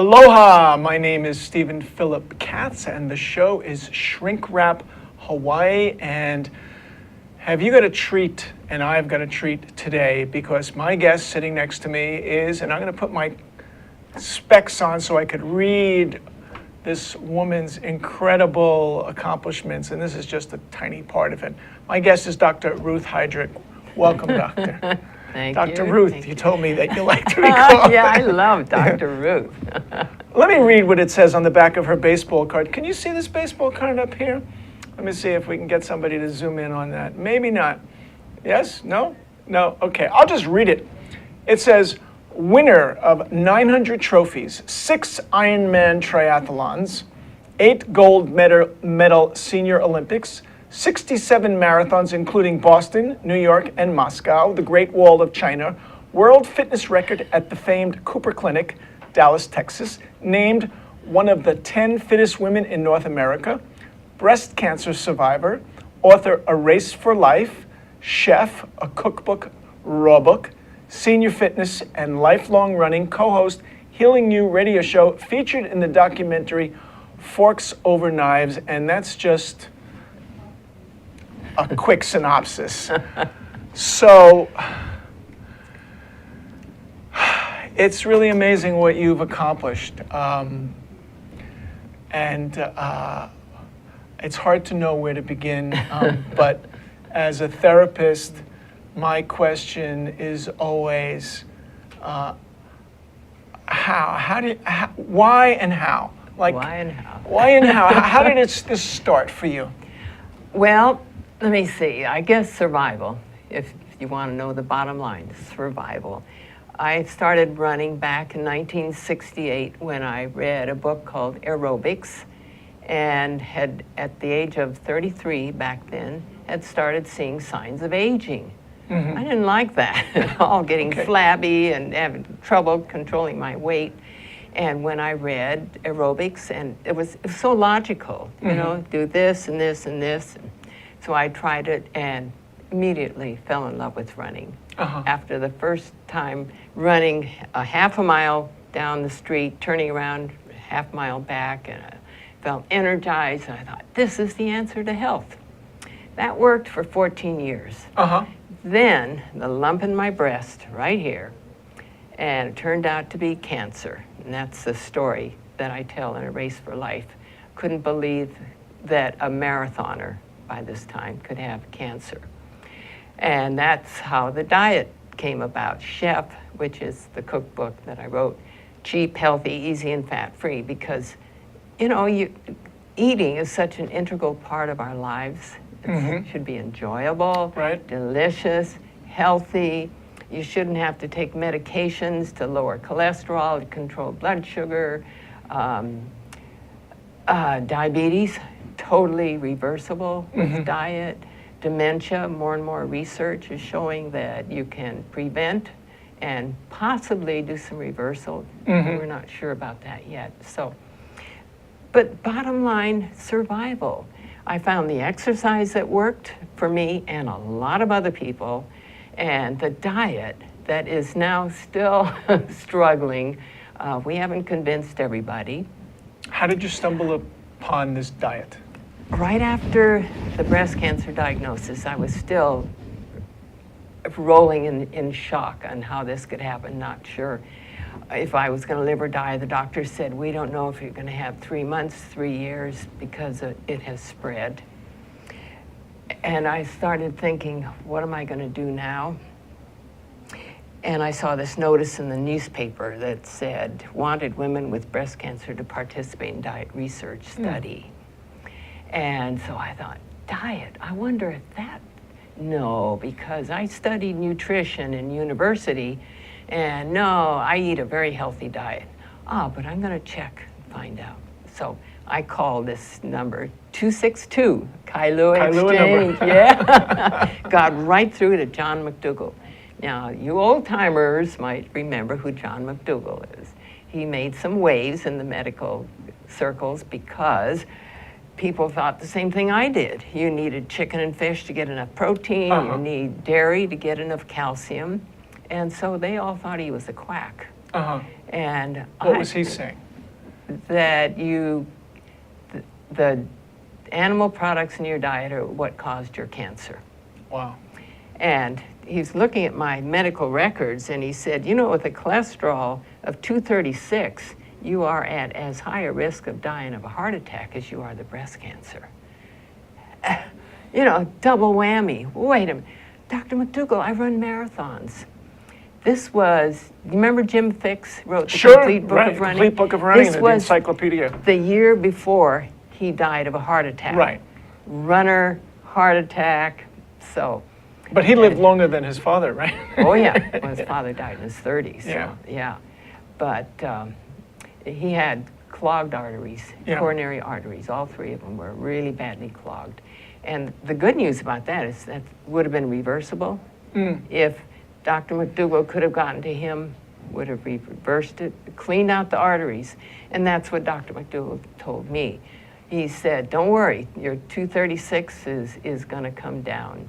Aloha, my name is Stephen Philip Katz, and the show is Shrink Wrap Hawaii. And have you got a treat? And I've got a treat today because my guest sitting next to me is, and I'm going to put my specs on so I could read this woman's incredible accomplishments, and this is just a tiny part of it. My guest is Dr. Ruth Heidrich. Welcome, Doctor. Thank Dr. you. Ruth, you told me that you like to be called. Yeah, I love Dr. Ruth. Let me read what it says on the back of her baseball card. Can you see this baseball card up here? Let me see if we can get somebody to zoom in on that. Maybe not. Yes? No? No? Okay, I'll just read it. It says, winner of 900 trophies, 6 Ironman Triathlons, 8 gold medal Senior Olympics, 67 marathons, including Boston, New York, and Moscow, the Great Wall of China, world fitness record at the famed Cooper Clinic, Dallas, Texas, named one of the 10 fittest women in North America, breast cancer survivor, author A Race for Life, chef, a cookbook, raw book, senior fitness and lifelong running, co-host Healing You radio show, featured in the documentary Forks Over Knives, and that's just a quick synopsis. So it's really amazing what you've accomplished. It's hard to know where to begin, but as a therapist, my question is always, why and how? Like, Why and how? Why and how? How did this start for you? Well, let me see. I guess survival, if you want to know the bottom line, survival. I started running back in 1968 when I read a book called Aerobics, and had, at the age of 33 back then, had started seeing signs of aging. Mm-hmm. I didn't like that at all, getting flabby and having trouble controlling my weight. And when I read Aerobics, and it was so logical, you know, do this and this and this. So I tried it and immediately fell in love with running. After the first time running a half a mile down the street, turning around half mile back, and I felt energized, and I thought, this is the answer to health. That worked for 14 years. Then the lump in my breast right here, and it turned out to be cancer. And that's the story that I tell in A Race for Life. Couldn't believe that a marathoner by this time could have cancer. And that's how the diet came about. Chef, which is the cookbook that I wrote, cheap, healthy, easy, and fat-free, because, you know, eating is such an integral part of our lives. It should be enjoyable, delicious, healthy. You shouldn't have to take medications to lower cholesterol, to control blood sugar. Diabetes, totally reversible with diet. Dementia, more and more research is showing that you can prevent and possibly do some reversal. We're not sure about that yet. So, but bottom line, survival. I found the exercise that worked for me and a lot of other people, and the diet that is now still struggling. We haven't convinced everybody. How did you stumble upon this diet? Right after the breast cancer diagnosis, I was still rolling in shock on how this could happen, not sure if I was going to live or die. The doctor said, we don't know if you're going to have 3 months, 3 years, because it has spread. And I started thinking, what am I going to do now? And I saw this notice in the newspaper that said, wanted women with breast cancer to participate in diet research study. And so I thought, diet, I wonder if that, no, because I studied nutrition in university, and no, I eat a very healthy diet. But I'm gonna check and find out. So I called this number, 262, Kailua Exchange. Number. Yeah, got right through to John McDougall. Now, you old-timers might remember who John McDougall is. He made some waves in the medical circles because people thought the same thing I did. You needed chicken and fish to get enough protein, you need dairy to get enough calcium, and so they all thought he was a quack. And what was he saying? that the animal products in your diet are what caused your cancer. Wow. And he's looking at my medical records, and he said, you know, with a cholesterol of 236, you are at as high a risk of dying of a heart attack as you are the breast cancer. You know, double whammy. Wait a minute. Dr. McDougall, I run marathons. This was, you remember Jim Fix wrote the Complete Book of Running? Complete Book of Running, This the was encyclopedia. the year before he died of a heart attack. Right. Runner, heart attack, so. But he lived longer than his father, right? Oh yeah, well, his father died in his 30s, so Yeah. yeah. But he had clogged arteries, Yeah. coronary arteries, all three of them were really badly clogged. And the good news about that is that would have been reversible. If Dr. McDougall could have gotten to him, would have reversed it, cleaned out the arteries. And that's what Dr. McDougall told me. He said, don't worry, your 236 is gonna come down.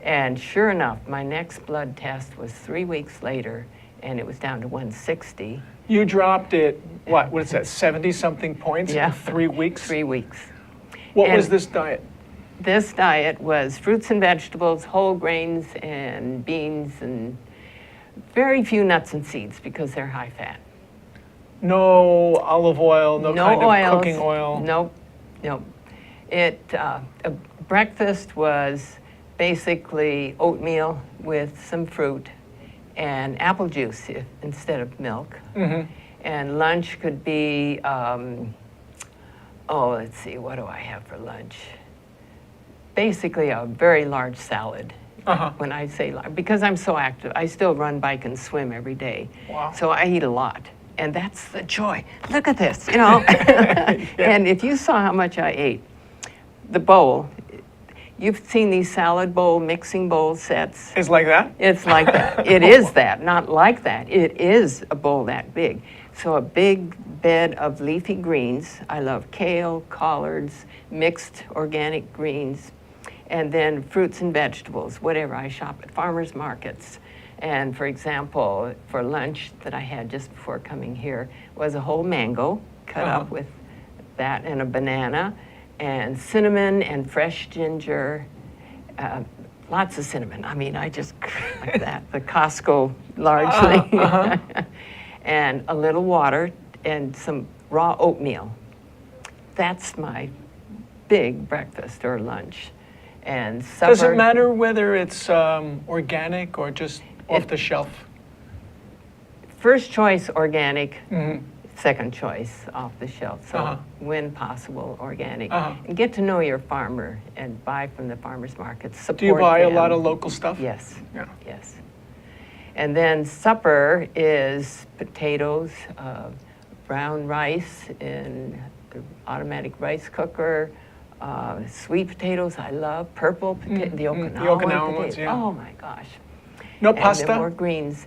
And sure enough, my next blood test was 3 weeks later, and it was down to 160. You dropped it, what is that, 70-something points Yeah. in 3 weeks? 3 weeks. What And was this diet? This diet was fruits and vegetables, whole grains and beans, and very few nuts and seeds because they're high fat. No olive oil, no kind of oils, cooking oil? Nope, nope. Breakfast was basically oatmeal with some fruit and apple juice instead of milk. Mm-hmm. And lunch could be, let's see, what do I have for lunch? Basically a very large salad. When I say large, because I'm so active, I still run, bike, and swim every day. Wow. So I eat a lot. And that's the joy. Look at this, you know. And if you saw how much I ate, the bowl, you've seen these salad bowl, mixing bowl sets. It's like that? It's like that. It is that, not like that. It is a bowl that big. So a big bed of leafy greens. I love kale, collards, mixed organic greens, and then fruits and vegetables, whatever. I shop at farmers markets. And for example, for lunch that I had just before coming here was a whole mango cut up with that, and a banana, and cinnamon and fresh ginger, lots of cinnamon. I mean, I just like that, the Costco largely, and a little water and some raw oatmeal. That's my big breakfast or lunch. And supper. Does it matter whether it's organic or just off the shelf? First choice, organic. Second choice, off the shelf. So when possible, organic. And get to know your farmer and buy from the farmers markets. Support Do you buy them. a lot of local stuff? Yes. Yeah. Yes. And then supper is potatoes, brown rice in the automatic rice cooker, sweet potatoes I love, purple potato, the Okinawan, the Okinawan potato. ones, yeah. Oh my gosh. No And pasta? then more greens.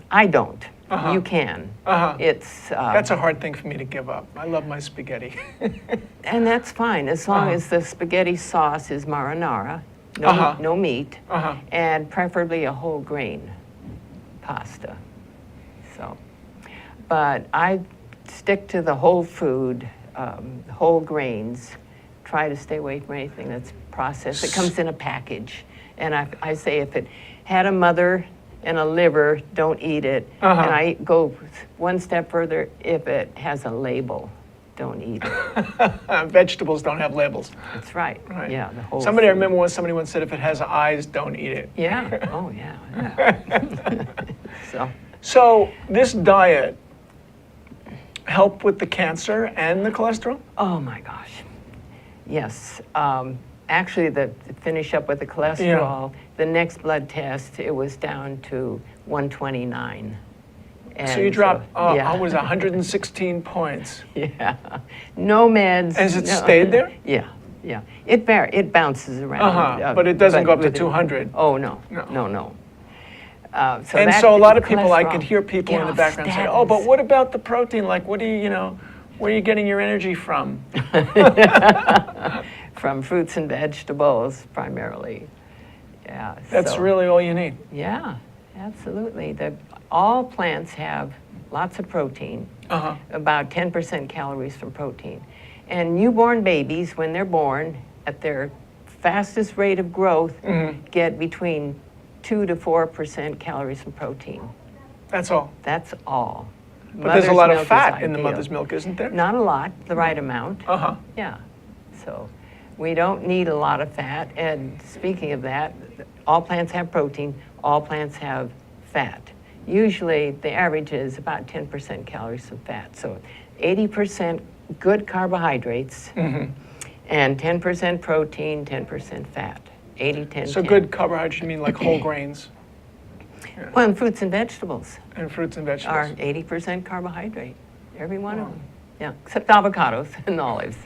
I don't. You can. It's That's a hard thing for me to give up. I love my spaghetti. and that's fine as long as the spaghetti sauce is marinara, no meat, and preferably a whole grain pasta. So, but I stick to the whole food, whole grains. Try to stay away from anything that's processed. It comes in a package, and I say if it had a mother and a liver, don't eat it. And I go one step further, if it has a label, don't eat it. Vegetables don't have labels. That's right. Yeah, the whole Somebody, I food. remember somebody once said if it has eyes, don't eat it. Yeah, oh yeah. So this diet help with the cancer and the cholesterol? Oh my gosh. Yes. Actually, to finish up with the cholesterol, the next blood test, it was down to 129. And So you dropped, yeah. I was 116 points. Yeah. No meds. Has it no. stayed there? Yeah, yeah. It bounces around. But it doesn't go up to with it- 200. Oh, no. No. No. And that so a lot of people, I cholesterol, could hear people get in the off background say, oh, but statins. what about the protein? Like, what do you know, where are you getting your energy from? From fruits and vegetables, primarily. Yeah. That's so- really all you need. Yeah, absolutely. All plants have lots of protein. about 10% calories from protein. And newborn babies, when they're born, at their fastest rate of growth, get between 2 to 4% calories from protein. That's all. That's all. But there's a lot of fat in the mother's milk, isn't there? Not a lot, the right amount. Yeah. So we don't need a lot of fat. And speaking of that, all plants have protein, all plants have fat. Usually the average is about 10% calories from fat. So 80% good carbohydrates and 10% protein, 10% fat. 80, 10, So 10. good carbohydrates, you mean like whole grains? Well, and fruits and vegetables And fruits and are vegetables. 80% carbohydrate, every one of them. Yeah, except avocados and olives.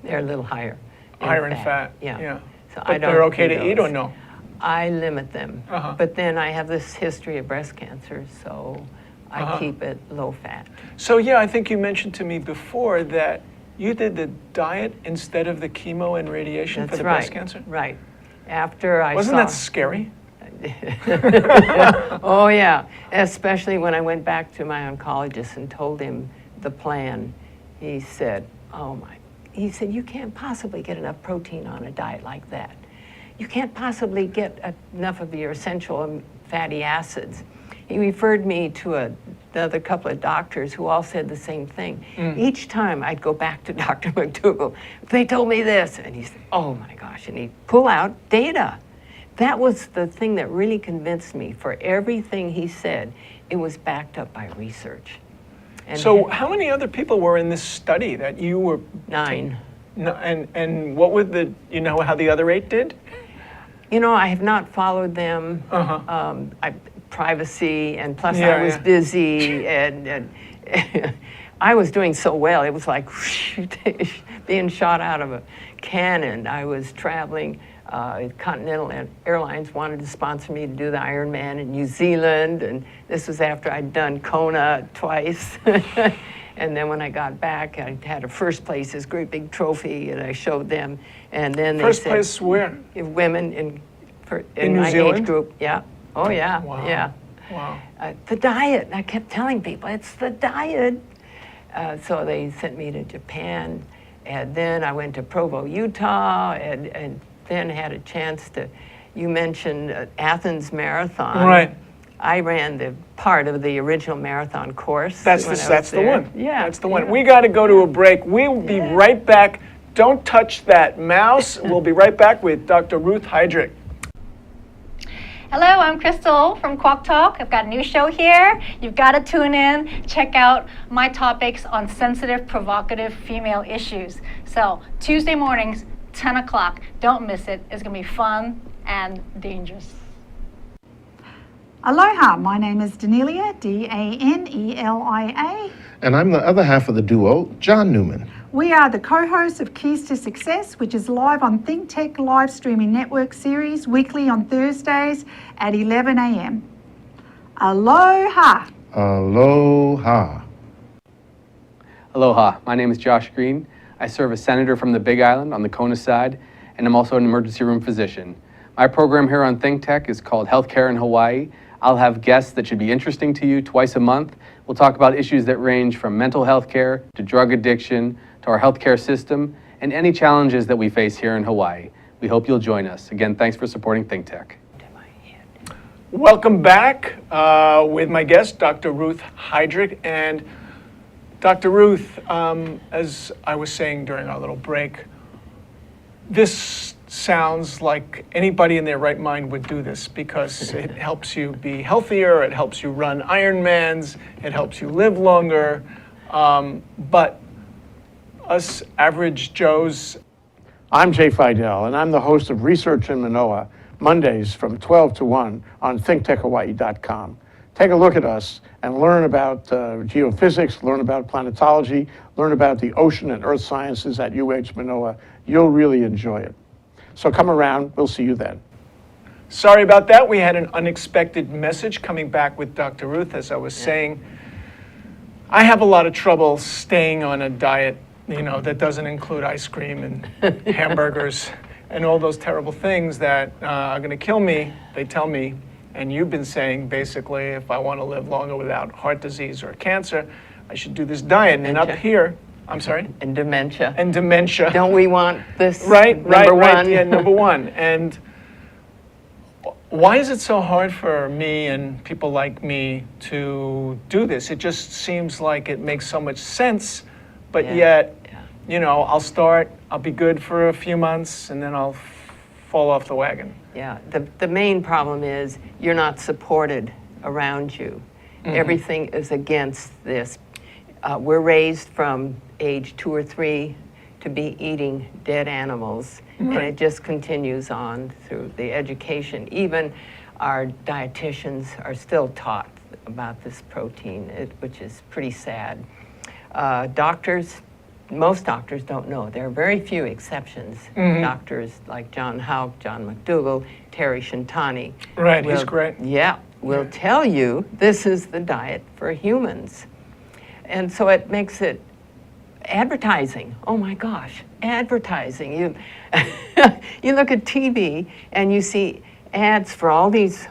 They're a little higher. Higher in fat. Yeah. So But they're okay to eat or no? I limit them. But then I have this history of breast cancer, so I keep it low fat. So yeah, I think you mentioned to me before that you did the diet instead of the chemo and radiation for the breast cancer? Right. After I Wasn't that scary? Oh yeah, especially when I went back to my oncologist and told him the plan. He said, he said, you can't possibly get enough protein on a diet like that. You can't possibly get enough of your essential fatty acids. He referred me to another couple of doctors who all said the same thing. Each time I'd go back to Dr. McDougall, they told me this, and he said, oh my gosh, and he'd pull out data. That was the thing that really convinced me. For everything he said, it was backed up by research. And so how many other people were in this study that you were? 9. No, and what would you know how the other 8 did? You know, I have not followed them. Privacy, and plus I was busy, and I was doing so well. It was like being shot out of a cannon. I was traveling. Continental Airlines wanted to sponsor me to do the Ironman in New Zealand, and this was after I'd done Kona twice. And then when I got back, I had a first place, this great big trophy, and I showed them. And then they said, first place where? Women in New my Zealand? age group. Yeah. Oh yeah. Wow. Yeah. Wow. The diet. I kept telling people it's the diet. So they sent me to Japan, and then I went to Provo, Utah, and then had a chance to. You mentioned Athens Marathon. Right. I ran the part of the original marathon course. That's the one. Yeah. That's the one. We got to go to a break. We'll be right back. Don't touch that mouse. We'll be right back with Dr. Ruth Heidrich. Hello, I'm Crystal from Quack Talk. I've got a new show here. You've got to tune in. Check out my topics on sensitive, provocative female issues. So Tuesday mornings, 10 o'clock. Don't miss it. It's going to be fun and dangerous. Aloha, my name is Danelia, Danelia. And I'm the other half of the duo, John Newman. We are the co-hosts of Keys to Success, which is live on ThinkTech live streaming network series, weekly on Thursdays at 11 a.m. Aloha. Aloha. Aloha, my name is Josh Green. I serve as senator from the Big Island on the Kona side, and I'm also an emergency room physician. My program here on ThinkTech is called Healthcare in Hawaii. I'll have guests that should be interesting to you twice a month. We'll talk about issues that range from mental health care to drug addiction to our healthcare system and any challenges that we face here in Hawaii. We hope you'll join us. Again, thanks for supporting ThinkTech. Welcome back with my guest, Dr. Ruth Heidrich. And Dr. Ruth, as I was saying during our little break, this sounds like anybody in their right mind would do this because it helps you be healthier, it helps you run Ironmans, it helps you live longer. But us average Joes. I'm Jay Fidel, and I'm the host of Research in Manoa, Mondays from 12 to 1 on ThinkTechHawaii.com. Take a look at us and learn about geophysics, learn about planetology, learn about the ocean and earth sciences at UH Manoa. You'll really enjoy it. So come around, we'll see you then. Sorry about that. We had an unexpected message coming back with Dr. Ruth. As I was saying, I have a lot of trouble staying on a diet, that doesn't include ice cream and hamburgers and all those terrible things that are going to kill me, they tell me. And you've been saying, basically, if I want to live longer without heart disease or cancer, I should do this diet. And up Dementia. here, I'm sorry, And dementia. and dementia. Don't we want this Right, number right, one? yeah, number one. And why is it so hard for me and people like me to do this? It just seems like it makes so much sense, but Yeah, yet, yeah. you know, I'll be good for a few months, and then I'll fall off the wagon. Yeah, the main problem is you're not supported around you. Everything is against this. We're raised from age 2 or 3 to be eating dead animals, and it just continues on through the education. Even our dietitians are still taught about this protein, which is pretty sad. Most doctors don't know. There are very few exceptions. Doctors like John Houck, John McDougall, Terry Shintani. Right, he's great. Yeah, will tell you this is the diet for humans. And so it makes it advertising. Oh my gosh, advertising. You, you look at TV and you see ads for all these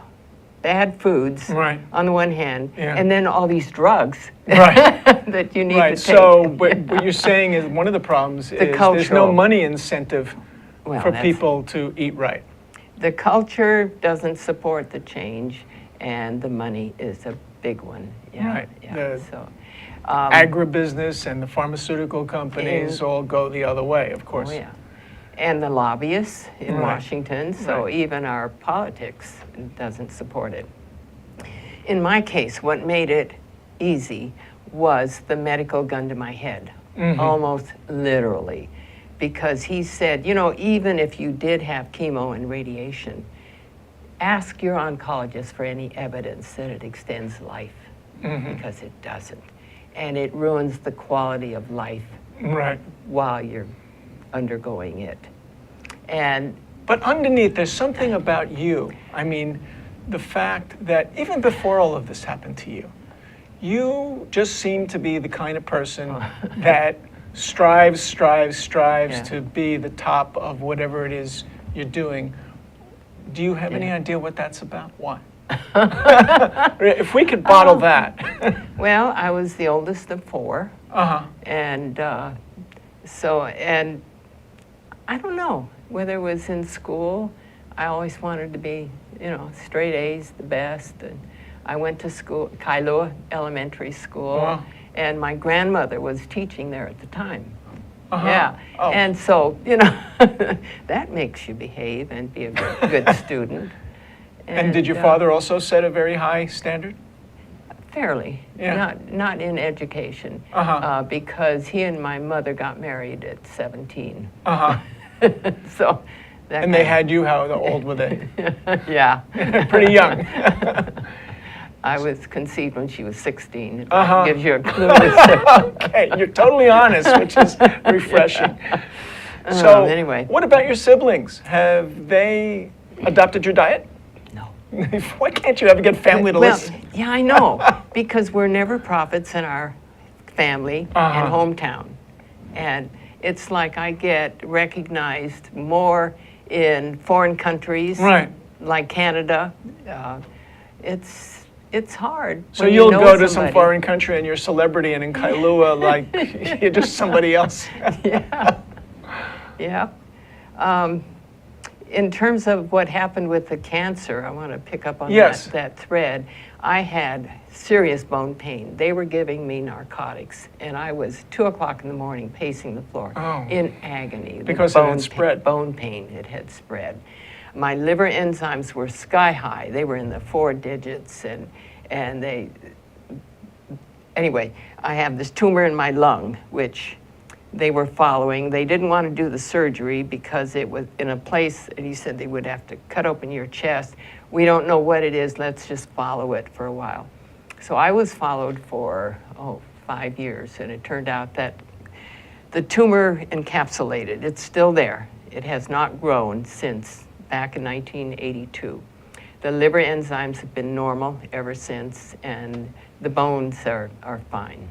bad foods Right. on the one hand, Yeah. and then all these drugs Right. that you need Right, to take. so what you're saying is one of the problems is there's no cultural. money incentive Well, for that's- people to eat right. The culture doesn't support the change, and the money is a big one. Yeah, Right. yeah. The- So, Agribusiness and the pharmaceutical companies all go the other way, of course. oh yeah. And the lobbyists in Right. Washington, so Right. even our politics doesn't support it. In my case, what made it easy was the medical gun to my head, almost literally, because he said, you know, even if you did have chemo and radiation, ask your oncologist for any evidence that it extends life, because it doesn't. And it ruins the quality of life Right. while you're undergoing it. And But underneath, there's something about you. I mean, the fact that even before all of this happened to you, you just seem to be the kind of person that strives Yeah. to be the top of whatever it is you're doing. Do you have any Yeah. idea what that's about? Why? If we could bottle that. well, I was the oldest of 4, Uh-huh. and and I don't know whether it was in school. I always wanted to be, you know, straight A's, the best. And I went to school, Kailua Elementary School, Wow. and my grandmother was teaching there at the time. Uh-huh. Yeah, Oh. and so, you know, that makes you behave and be a good student. And did your uh, father also set a very high standard? Fairly, Yeah. not in education, Uh-huh. because he and my mother got married at 17. Uh-huh. So, that And they kind had you, how old were they? of- yeah. Pretty young. I was conceived when she was 16. If Uh-huh. that gives you a clue. So, Okay, you're totally honest, which is refreshing. So, anyway. what about your siblings? Have they adopted your diet? no. Why can't you ever get family to Well, listen? yeah, I know, because we're never prophets in our family and Uh-huh. hometown. And it's like I get recognized more in foreign countries, Right. like Canada. It's hard. So when you'll you know go to some somebody. foreign country and you're a celebrity, and in Kailua, like, you're just somebody else. Yeah. Yeah. In terms of what happened with the cancer, I want to pick up on Yes. that thread. I had serious bone pain. They were giving me narcotics, and I was 2 o'clock in the morning pacing the floor Oh. in agony. The Because it had bone spread. Bone pain, it had spread. My liver enzymes were sky high. They were in the 4 digits, and they, anyway, I have this tumor in my lung, which they were following. They didn't want to do the surgery because it was in a place, and he said they would have to cut open your chest. We don't know what it is, let's just follow it for a while. So I was followed for, 5 years, and it turned out that the tumor encapsulated. It's still there. It has not grown since back in 1982. The liver enzymes have been normal ever since, and the bones are fine.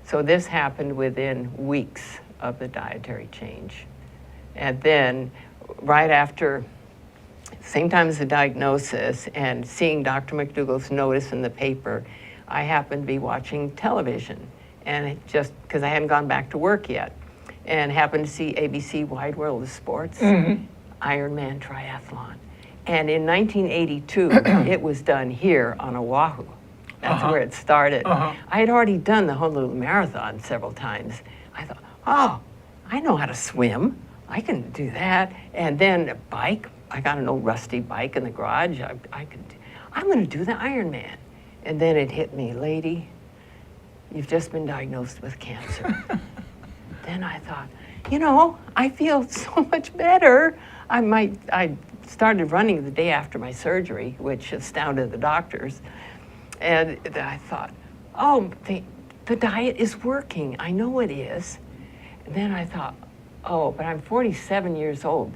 So this happened within weeks of the dietary change. And then right after, same time as the diagnosis and seeing Dr. McDougall's notice in the paper, I happened to be watching television. and it just because I hadn't gone back to work yet, and happened to see ABC Wide World of Sports, Ironman Triathlon. And in 1982, it was done here on Oahu. That's where it started. I had already done the Honolulu Marathon several times. I thought, oh, I know how to swim. I can do that. And then a bike. I got an old rusty bike in the garage. I'm going to do the Ironman. And then it hit me, lady, you've just been diagnosed with cancer. Then I thought, you know, I feel so much better. I started running the day after my surgery, which astounded the doctors. And I thought, oh, the diet is working. I know it is. And then I thought, oh, but I'm 47 years old.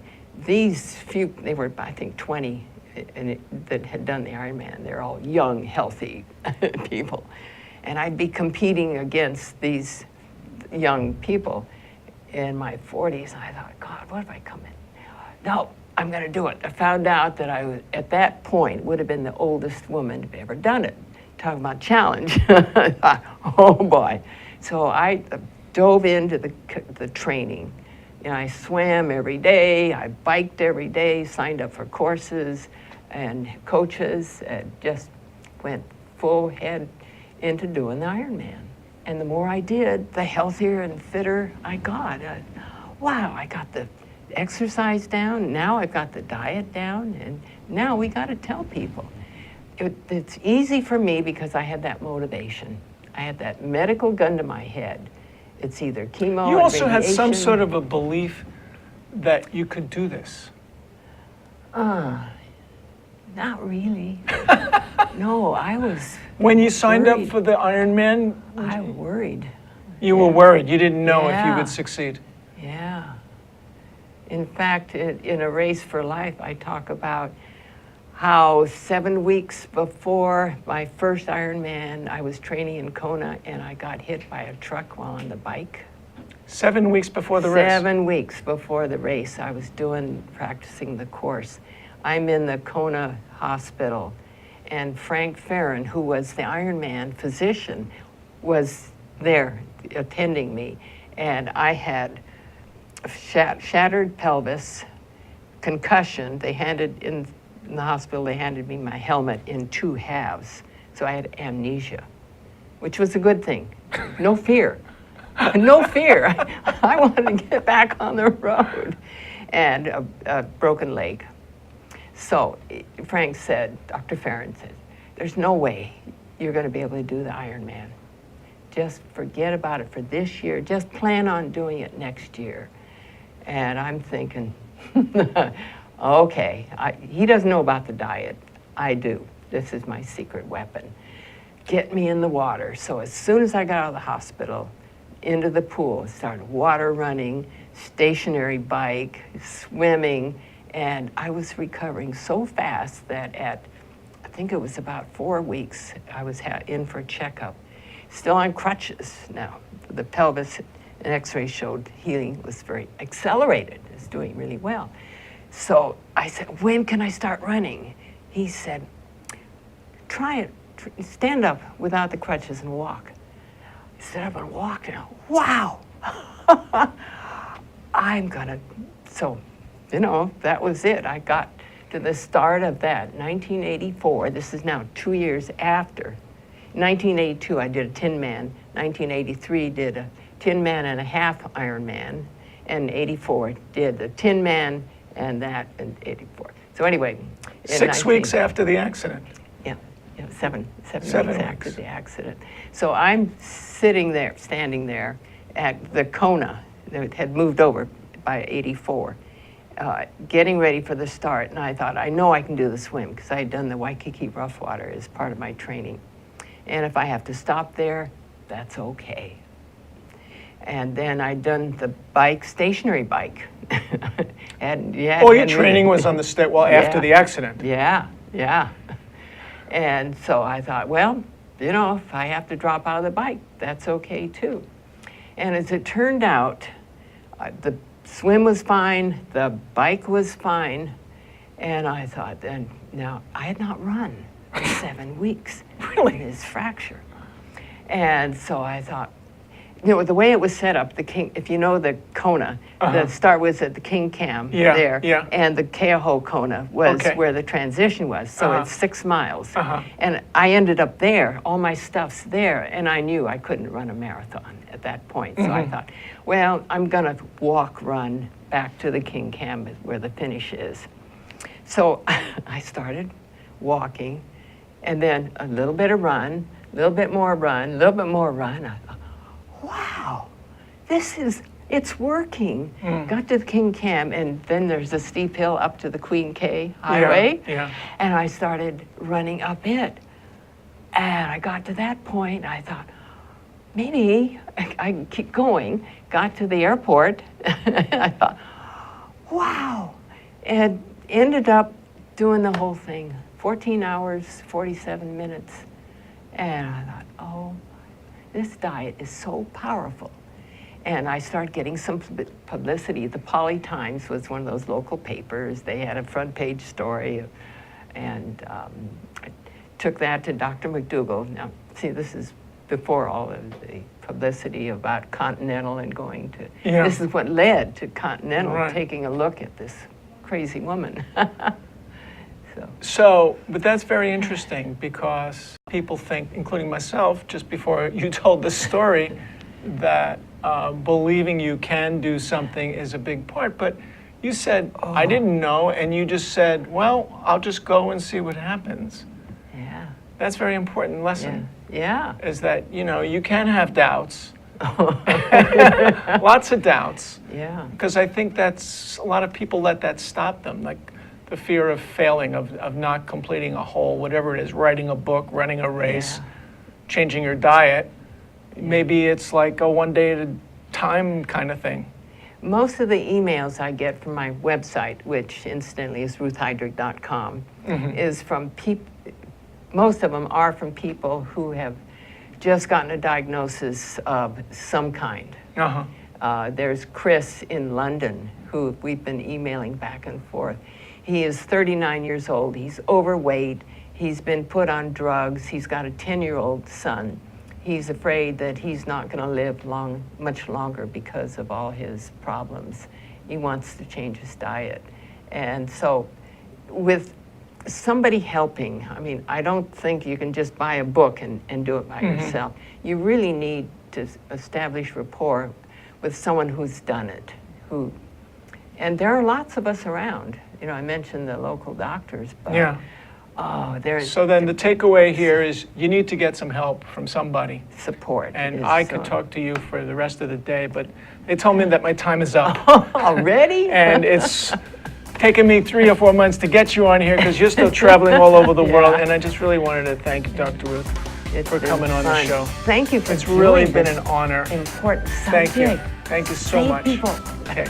These few, they were, I think, 20 that had done the Ironman. They're all young, healthy people. And I'd be competing against these young people in my 40s. I thought, God, what if I come in? No, I'm going to do it. I found out that I was, at that point, would have been the oldest woman to have ever done it. Talking about challenge. I thought, oh boy. So I dove into the training. You know, I swam every day, I biked every day, signed up for courses and coaches, and just went full head into doing the Ironman. And the more I did, the healthier and fitter I got. Wow, I got the exercise down, now I've got the diet down, and now we got to tell people. It's easy for me because I had that motivation. I had that medical gun to my head. It's either chemo You or also had some radiation. sort of a belief that you could do this. Not really. No, I was When you signed up worried. for the Ironman, I worried. you were worried. You didn't know if you Yeah. would succeed. Yeah. In fact, in A Race for Life, I talk about how 7 weeks before my first Ironman, I was training in Kona and I got hit by a truck while on the bike. 7 weeks before the race. 7 weeks before the race, I was practicing the course. I'm in the Kona hospital, and Frank Farron, who was the Ironman physician, was there attending me, and I had shattered pelvis, concussion. They handed in the hospital, they handed me my helmet in 2 halves, so I had amnesia, which was a good thing. No fear. No fear. I wanted to get back on the road. And a broken leg. So Frank said, Dr. Farron said, there's no way you're going to be able to do the Ironman. Just forget about it for this year. Just plan on doing it next year. And I'm thinking, okay, he doesn't know about the diet. I do. This is my secret weapon. Get me in the water. So as soon as I got out of the hospital, into the pool, started water running, stationary bike, swimming, and I was recovering so fast that at, I think it was about 4 weeks, I was in for a checkup. Still on crutches now. The pelvis, an x-ray showed healing was very accelerated. It's doing really well. So I said, when can I start running? He said, try it. Stand up without the crutches and walk. I stood up and walked, and wow! I'm gonna, so, you know, that was it. I got to the start of that, 1984. This is now 2 years after. 1982, I did a 10-man. 1983, did a 10-man and a half Ironman. And 84, did a 10-man and that in 84. So anyway. 6 weeks after the accident. Yeah, 7 weeks 7 after weeks. the accident. So I'm standing there at the Kona that had moved over by 84, getting ready for the start. And I thought, I know I can do the swim because I had done the Waikiki rough water as part of my training. And if I have to stop there, that's okay. And then I'd done the bike, stationary bike. And yeah. All your training was on the after the accident. Yeah, yeah. And so I thought, well, you know, if I have to drop out of the bike, that's okay too. And as it turned out, the swim was fine, the bike was fine, and I thought then, now, I had not run for 7 weeks. Really? His fracture. And so I thought, the way it was set up, the King, if you know the Kona, the start was at the King Cam Yeah, there, yeah. and the Keauhou Kona was Okay. where the transition was. So it's 6 miles. Uh-huh. And I ended up there, all my stuff's there, and I knew I couldn't run a marathon at that point. So I thought, well, I'm gonna run back to the King Cam where the finish is. So I started walking, and then a little bit of run, a little bit more run, a little bit more run. I thought, wow, it's working. Got to the King Cam, and then there's a steep hill up to the Queen K Highway. Yeah. And I started running up it. And I got to that point, I thought, maybe I can keep going. Got to the airport, and I thought, wow. And ended up doing the whole thing, 14 hours, 47 minutes. And I thought, oh, this diet is so powerful. And I started getting some publicity. The Poly Times was one of those local papers. They had a front page story. And I took that to Dr. McDougall. Now, see, this is before all of the publicity about Continental and going to, Yeah. this is what led to Continental Right. taking a look at this crazy woman. So, but that's very interesting because people think, including myself, just before you told this story, that believing you can do something is a big part. But you said, I didn't know, and you just said, well, I'll just go and see what happens. Yeah, That's a very important lesson, yeah. is that, you can have doubts, lots of doubts. Yeah. Because I think that's, a lot of people let that stop them, like the fear of failing, of not completing a whole, whatever it is, writing a book, running a race, Yeah. changing your diet. Maybe it's like a one day at a time kind of thing. Most of the emails I get from my website, which incidentally is ruthheidrich.com, is from people, most of them are from people who have just gotten a diagnosis of some kind. There's Chris in London, who we've been emailing back and forth. He is 39 years old. He's overweight. He's been put on drugs. He's got a 10-year-old son. He's afraid that he's not going to live much longer because of all his problems. He wants to change his diet. And so with somebody helping, I mean, I don't think you can just buy a book and do it by yourself. You really need to establish rapport with someone who's done it, and there are lots of us around. I mentioned the local doctors, but Yeah. there's So then the takeaway here is you need to get some help from somebody. support. And is, I could talk to you for the rest of the day, but they told me that my time is up. already. And it's taken me 3 or 4 months to get you on here because you're still traveling all over the world. And I just really wanted to thank you, Dr. Ruth, It's for been coming on the fun. show. Thank you for It's really doing been this an honor. important Thank you. subject. Thank you so Save much. people. Okay.